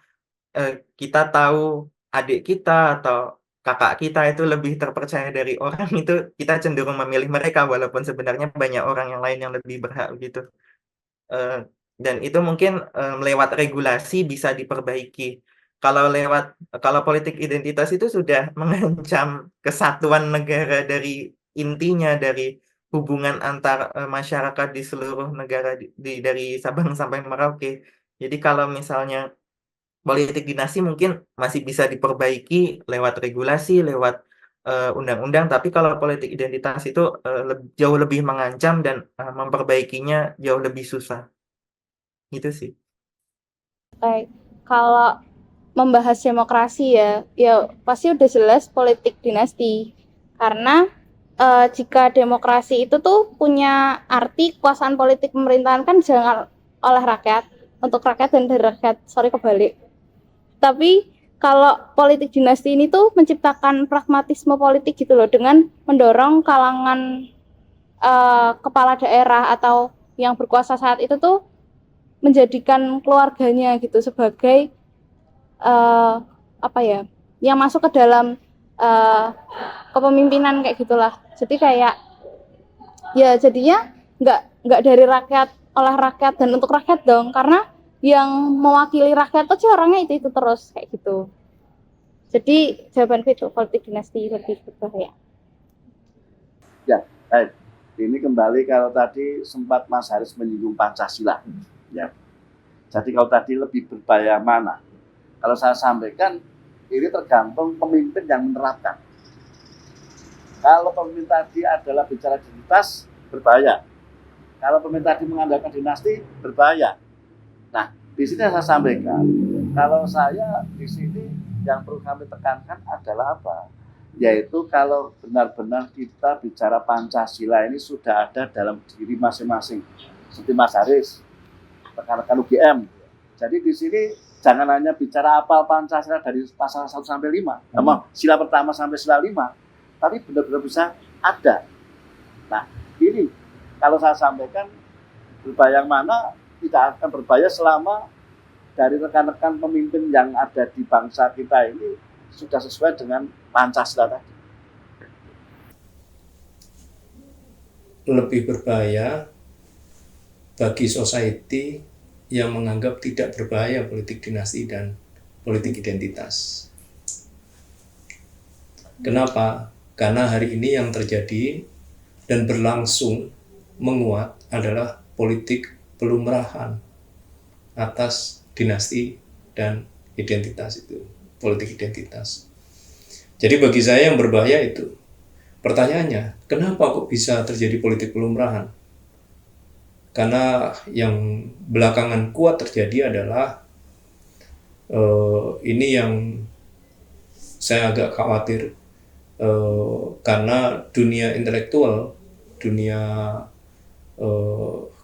kita tahu adik kita atau kakak kita itu lebih terpercaya dari orang itu kita cenderung memilih mereka walaupun sebenarnya banyak orang yang lain yang lebih berhak gitu. Dan itu mungkin lewat regulasi bisa diperbaiki. Kalau politik identitas itu sudah mengancam kesatuan negara dari intinya, dari hubungan antar masyarakat di seluruh negara dari Sabang sampai Merauke. Jadi kalau misalnya politik dinasti mungkin masih bisa diperbaiki lewat regulasi, lewat undang-undang, tapi kalau politik identitas itu jauh lebih mengancam dan memperbaikinya jauh lebih susah. Gitu sih. Kayak kalau membahas demokrasi ya pasti udah jelas politik dinasti. Karena jika demokrasi itu tuh punya arti kekuasaan politik pemerintahan kan jangan oleh rakyat, untuk rakyat dan dari rakyat. Sorry, kebalik. Tapi kalau politik dinasti ini tuh menciptakan pragmatisme politik gitu loh, dengan mendorong kalangan kepala daerah atau yang berkuasa saat itu tuh menjadikan keluarganya gitu sebagai yang masuk ke dalam kepemimpinan kayak gitulah. Jadi kayak ya jadinya nggak dari rakyat, oleh rakyat dan untuk rakyat dong, karena yang mewakili rakyat tuh sih orangnya itu terus kayak gitu. Jadi jawabanku itu politik dinasti lebih berbahaya. Ya, baik. Ini kembali kalau tadi sempat Mas Haris menyinggung Pancasila. Ya. Jadi kalau tadi lebih berbahaya mana? Kalau saya sampaikan, ini tergantung pemimpin yang menerapkan. Kalau pemimpin tadi adalah bicara identitas, berbahaya. Kalau pemimpin tadi mengandalkan dinasti, berbahaya. Nah, di sini saya sampaikan, kalau saya di sini yang perlu kami tekankan adalah apa? Yaitu kalau benar-benar kita bicara Pancasila ini sudah ada dalam diri masing-masing. Seperti Mas Haris, rekan-rekan UGM. Jadi di sini jangan hanya bicara apal Pancasila dari pasal 1 sampai 5, sila pertama sampai sila 5, tapi benar-benar bisa ada. Nah, ini kalau saya sampaikan, berbahaya yang mana? Tidak akan berbahaya selama dari rekan-rekan pemimpin yang ada di bangsa kita ini sudah sesuai dengan Pancasila tadi. Lebih berbahaya bagi society yang menganggap tidak berbahaya politik dinasti dan politik identitas. Kenapa? Karena hari ini yang terjadi dan berlangsung menguat adalah politik pelumrahan atas dinasti dan identitas itu, politik identitas. Jadi bagi saya yang berbahaya itu, pertanyaannya, kenapa kok bisa terjadi politik pelumrahan? Karena yang belakangan kuat terjadi adalah ini yang saya agak khawatir, karena dunia intelektual, dunia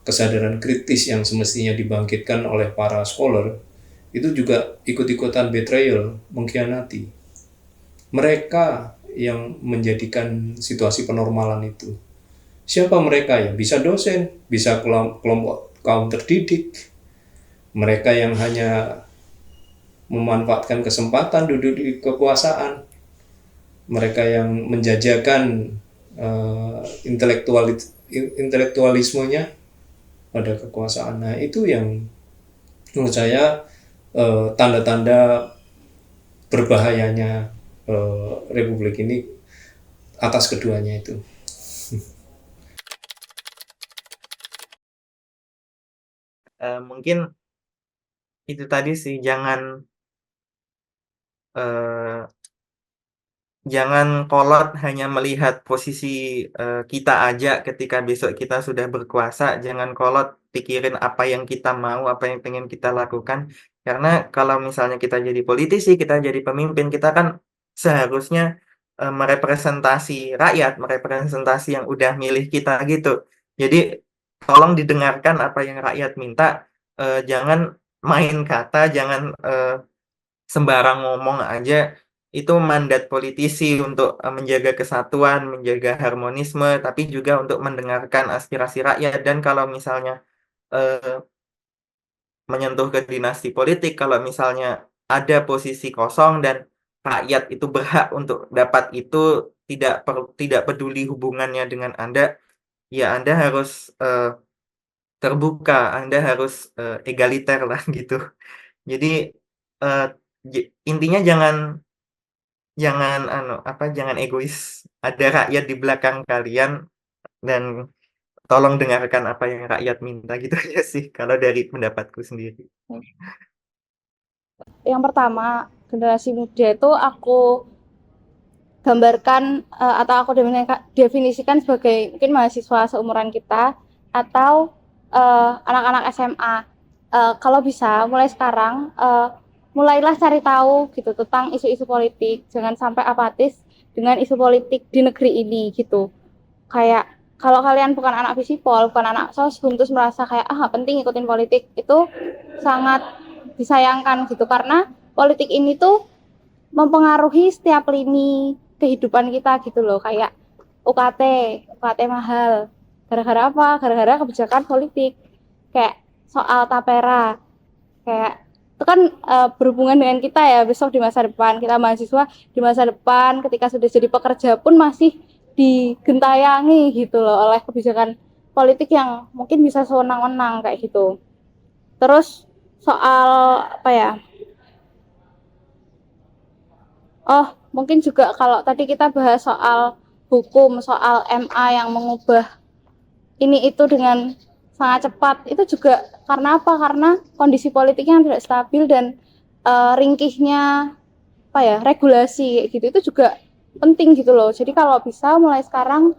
kesadaran kritis yang semestinya dibangkitkan oleh para scholar itu juga ikut-ikutan betrayal, mengkhianati. Mereka yang menjadikan situasi penormalan itu. Siapa mereka ya? Bisa dosen, bisa kelompok kaum terdidik, mereka yang hanya memanfaatkan kesempatan duduk di kekuasaan, mereka yang menjajakan intelektualismenya pada kekuasaan. Nah, itu yang menurut saya tanda-tanda berbahayanya Republik ini atas keduanya itu. Mungkin itu tadi sih, jangan kolot hanya melihat posisi kita aja ketika besok kita sudah berkuasa. Jangan kolot pikirin apa yang kita mau, apa yang pengen kita lakukan. Karena kalau misalnya kita jadi politisi, kita jadi pemimpin, kita kan seharusnya merepresentasi rakyat, merepresentasi yang udah milih kita gitu. Jadi tolong didengarkan apa yang rakyat minta, jangan main kata, jangan sembarang ngomong aja. Itu mandat politisi untuk menjaga kesatuan, menjaga harmonisme, tapi juga untuk mendengarkan aspirasi rakyat. Dan kalau misalnya menyentuh ke dinasti politik, kalau misalnya ada posisi kosong dan rakyat itu berhak untuk dapat itu, tidak peduli hubungannya dengan Anda, ya Anda harus terbuka, Anda harus egaliter lah gitu. Jadi intinya jangan egois. Ada rakyat di belakang kalian dan tolong dengarkan apa yang rakyat minta, gitu aja sih kalau dari pendapatku sendiri. Yang pertama, generasi muda itu aku gambarkan atau aku definisikan sebagai mungkin mahasiswa seumuran kita atau anak-anak SMA. Kalau bisa mulai sekarang mulailah cari tahu gitu tentang isu-isu politik, jangan sampai apatis dengan isu politik di negeri ini gitu. Kayak kalau kalian bukan anak visipol, bukan anak soshum, terus merasa kayak penting ikutin politik, itu sangat disayangkan gitu, karena politik ini tuh mempengaruhi setiap lini kehidupan kita gitu loh. Kayak UKT mahal, gara-gara apa? Gara-gara kebijakan politik. Kayak soal tapera, kayak itu kan berhubungan dengan kita ya, besok di masa depan kita mahasiswa, di masa depan ketika sudah jadi pekerja pun masih digentayangi gitu loh oleh kebijakan politik yang mungkin bisa sewenang-wenang kayak gitu. Terus soal apa ya, mungkin juga kalau tadi kita bahas soal hukum, soal MA yang mengubah ini itu dengan sangat cepat, itu juga karena apa? Karena kondisi politiknya yang tidak stabil dan ringkihnya regulasi gitu, itu juga penting gitu loh. Jadi kalau bisa mulai sekarang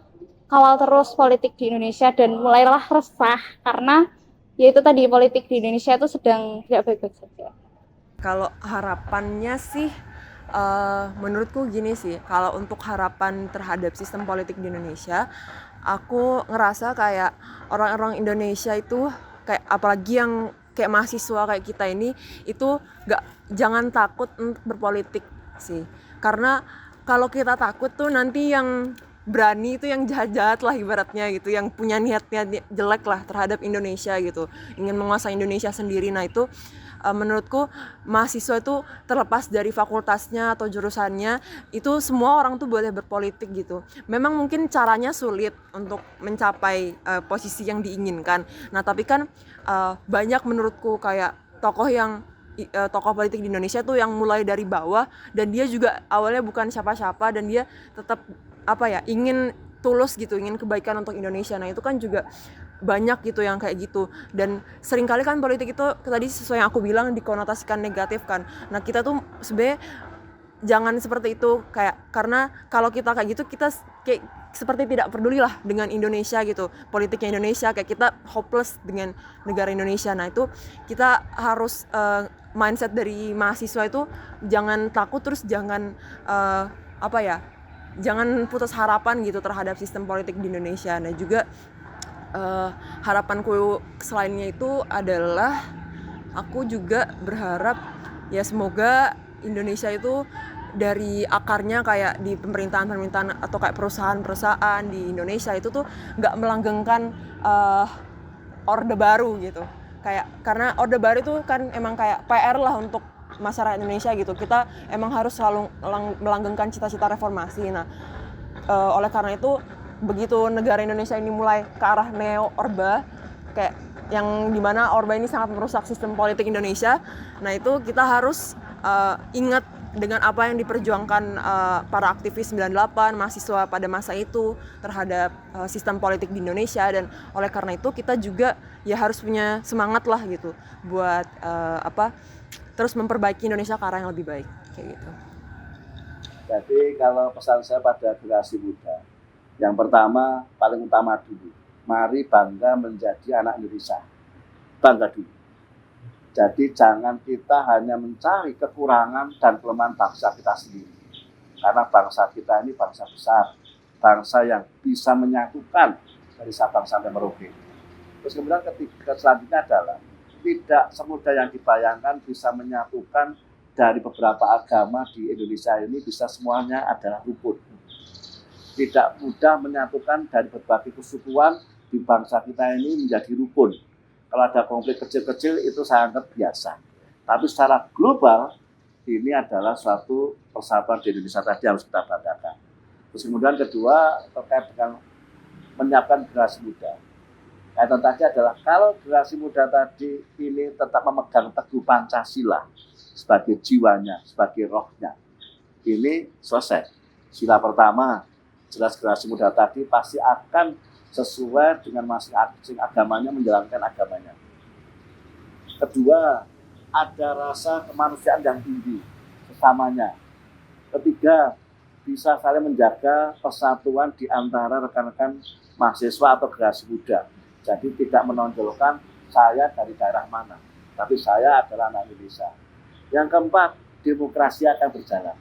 kawal terus politik di Indonesia dan mulailah resah karena yaitu tadi politik di Indonesia itu sedang tidak baik-baik saja. Kalau harapannya sih menurutku gini sih, kalau untuk harapan terhadap sistem politik di Indonesia, aku ngerasa kayak orang-orang Indonesia itu kayak apalagi yang kayak mahasiswa kayak kita ini itu jangan takut untuk berpolitik sih. Karena kalau kita takut tuh nanti yang berani itu yang jahat-jahat lah ibaratnya gitu, yang punya niat-niat jelek lah terhadap Indonesia gitu, ingin menguasai Indonesia sendiri. Nah itu menurutku mahasiswa itu terlepas dari fakultasnya atau jurusannya, itu semua orang tuh boleh berpolitik gitu. Memang mungkin caranya sulit untuk mencapai posisi yang diinginkan. Nah tapi kan banyak menurutku kayak tokoh politik di Indonesia tuh yang mulai dari bawah dan dia juga awalnya bukan siapa-siapa dan dia tetap ingin tulus gitu, ingin kebaikan untuk Indonesia. Nah itu kan juga banyak gitu yang kayak gitu. Dan seringkali kan politik itu tadi sesuai yang aku bilang dikonotasikan negatif kan. Nah kita tuh sebenarnya jangan seperti itu, kayak karena kalau kita kayak gitu kita kayak seperti tidak peduli lah dengan Indonesia gitu, politiknya Indonesia, kayak kita hopeless dengan negara Indonesia. Nah itu kita harus mindset dari mahasiswa itu jangan takut, terus jangan jangan putus harapan gitu terhadap sistem politik di Indonesia. Nah juga harapanku selainnya itu adalah aku juga berharap ya semoga Indonesia itu dari akarnya kayak di pemerintahan atau kayak perusahaan-perusahaan di Indonesia itu tuh nggak melanggengkan orde baru gitu. Kayak karena orde baru itu kan emang kayak PR lah untuk masyarakat Indonesia gitu. Kita emang harus selalu melanggengkan cita-cita reformasi. Nah, oleh karena itu begitu negara Indonesia ini mulai ke arah neo-orba, kayak yang dimana orba ini sangat merusak sistem politik Indonesia. Nah itu kita harus ingat dengan apa yang diperjuangkan para aktivis 98 mahasiswa pada masa itu terhadap sistem politik di Indonesia. Dan oleh karena itu kita juga ya harus punya semangat lah gitu buat terus memperbaiki Indonesia ke arah yang lebih baik kayak gitu. Jadi kalau pesan saya pada generasi muda, yang pertama paling utama dulu, mari bangga menjadi anak Indonesia, bangga dulu. Jadi jangan kita hanya mencari kekurangan dan kelemahan bangsa kita sendiri. Karena bangsa kita ini bangsa besar, bangsa yang bisa menyatukan dari Sabang sampai Merauke. Terus kemudian ketiga selanjutnya adalah tidak semudah yang dibayangkan bisa menyatukan dari beberapa agama di Indonesia ini, bisa semuanya adalah rukun. Tidak mudah menyatukan dari berbagai kesukuan di bangsa kita ini menjadi rukun. Kalau ada konflik kecil-kecil itu saya anggap biasa. Tapi secara global ini adalah suatu persatuan di Indonesia tadi harus kita banggakan. Terus kemudian kedua terkait dengan menyiapkan generasi muda. Kaitan tadi adalah kalau generasi muda tadi ini tetap memegang teguh Pancasila sebagai jiwanya, sebagai rohnya, ini selesai. Sila pertama, jelas generasi muda tadi pasti akan sesuai dengan masing-masing agamanya menjalankan agamanya. Kedua, ada rasa kemanusiaan yang tinggi sesamanya. Ketiga, bisa saling menjaga persatuan di antara rekan-rekan mahasiswa atau generasi muda. Jadi tidak menonjolkan saya dari daerah mana, tapi saya adalah anak Indonesia. Yang keempat, demokrasi akan berjalan.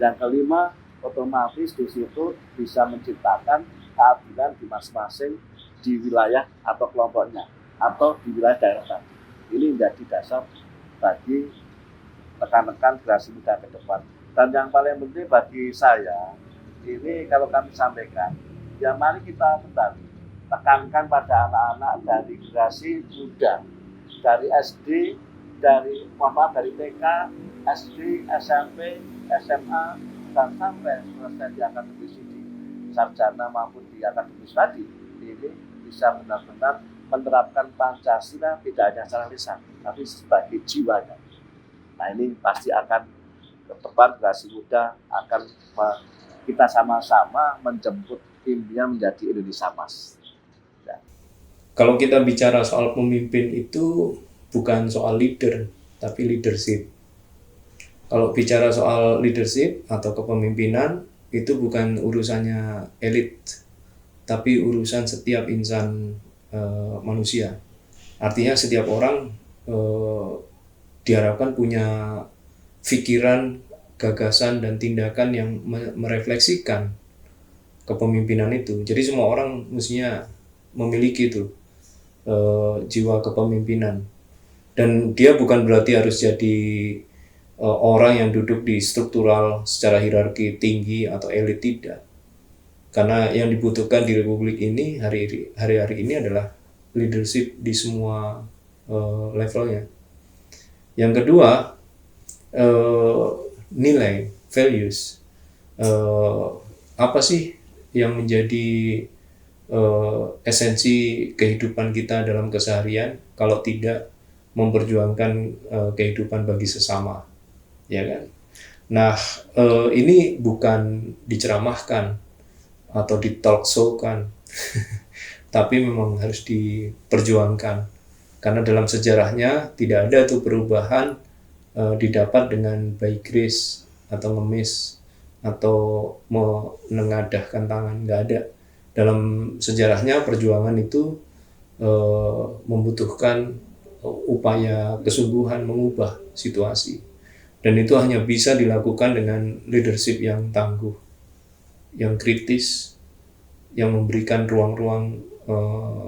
Yang kelima, otomatis di situ bisa menciptakan keadilan di masing-masing di wilayah atau kelompoknya atau di wilayah daerah tadi. Ini menjadi dasar bagi rekan-rekan generasi muda ke depan. Dan yang paling penting bagi saya, ini kalau kami sampaikan, ya mari kita kembali tekankan pada anak-anak dari generasi muda, dari SD, dari TK, SD, SMP, SMA, dan sampai selesai di akademis ini, sarjana maupun di akademis tadi, ini bisa benar-benar menerapkan Pancasila tidak hanya secara lisan, tapi sebagai jiwanya. Nah ini pasti akan ke depan generasi muda akan kita sama-sama menjemput impian menjadi Indonesia Emas. Ya. Kalau kita bicara soal pemimpin itu bukan soal leader, tapi leadership. Kalau bicara soal leadership atau kepemimpinan, itu bukan urusannya elit, tapi urusan setiap insan manusia. Artinya setiap orang diharapkan punya pikiran, gagasan, dan tindakan yang merefleksikan kepemimpinan itu. Jadi semua orang mestinya memiliki itu jiwa kepemimpinan. Dan dia bukan berarti harus jadi orang yang duduk di struktural secara hierarki tinggi atau elit, tidak. Karena yang dibutuhkan di Republik ini hari-hari ini adalah leadership di semua levelnya. Yang kedua, nilai, values. Apa sih yang menjadi esensi kehidupan kita dalam keseharian kalau tidak memperjuangkan kehidupan bagi sesama, ya kan? Nah, ini bukan diceramahkan atau di talk show kan, tapi memang harus diperjuangkan karena dalam sejarahnya tidak ada tuh perubahan didapat dengan by grace atau ngemis atau menengadahkan tangan, nggak ada. Dalam sejarahnya perjuangan itu membutuhkan upaya kesungguhan mengubah situasi, dan itu hanya bisa dilakukan dengan leadership yang tangguh, yang kritis, yang memberikan ruang-ruang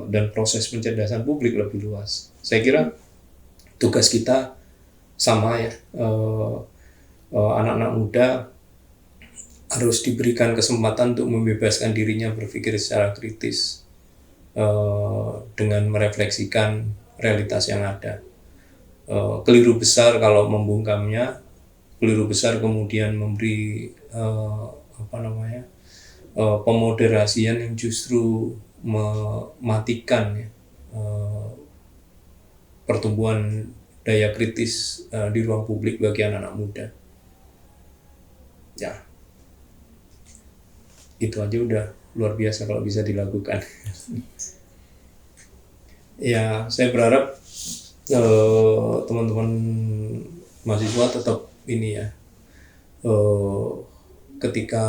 dan proses pencerdasan publik lebih luas. Saya kira tugas kita sama ya, anak-anak muda harus diberikan kesempatan untuk membebaskan dirinya berpikir secara kritis dengan merefleksikan realitas yang ada. Keliru besar kalau membungkamnya, keliru besar kemudian memberi pemoderasian yang justru mematikan ya, pertumbuhan daya kritis di ruang publik bagi anak-anak muda. Ya, itu aja udah luar biasa kalau bisa dilakukan. Ya, saya berharap teman-teman mahasiswa tetap ini ya, ketika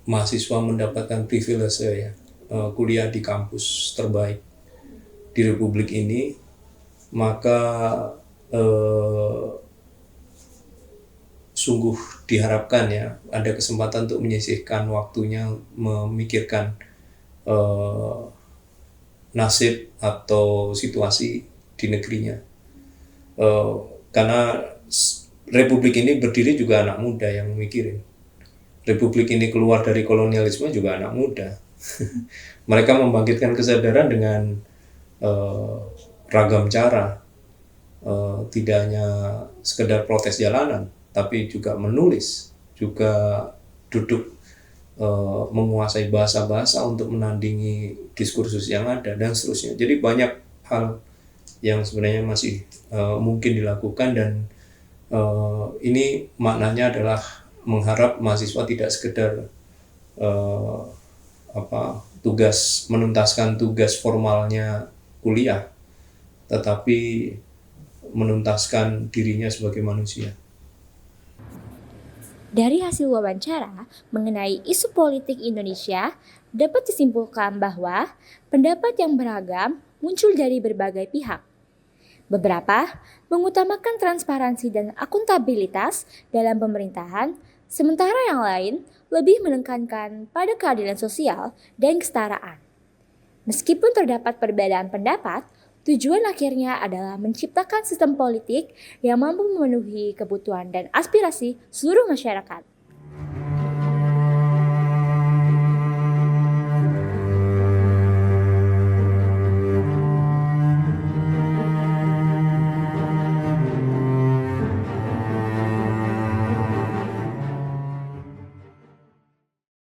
mahasiswa mendapatkan privilege ya, kuliah di kampus terbaik di Republik ini, maka sungguh diharapkan ya ada kesempatan untuk menyisihkan waktunya memikirkan nasib atau situasi di negerinya, karena Republik ini berdiri juga anak muda yang mikirin. Republik ini keluar dari kolonialisme juga anak muda. Mereka membangkitkan kesadaran dengan ragam cara, tidak hanya sekedar protes jalanan, tapi juga menulis, juga duduk menguasai bahasa-bahasa untuk menandingi diskursus yang ada dan seterusnya. Jadi banyak hal yang sebenarnya masih mungkin dilakukan, dan ini maknanya adalah mengharap mahasiswa tidak sekedar menuntaskan tugas formalnya kuliah, tetapi menuntaskan dirinya sebagai manusia. Dari hasil wawancara mengenai isu politik Indonesia, dapat disimpulkan bahwa pendapat yang beragam muncul dari berbagai pihak. Beberapa mengutamakan transparansi dan akuntabilitas dalam pemerintahan, sementara yang lain lebih menekankan pada keadilan sosial dan kesetaraan. Meskipun terdapat perbedaan pendapat, tujuan akhirnya adalah menciptakan sistem politik yang mampu memenuhi kebutuhan dan aspirasi seluruh masyarakat.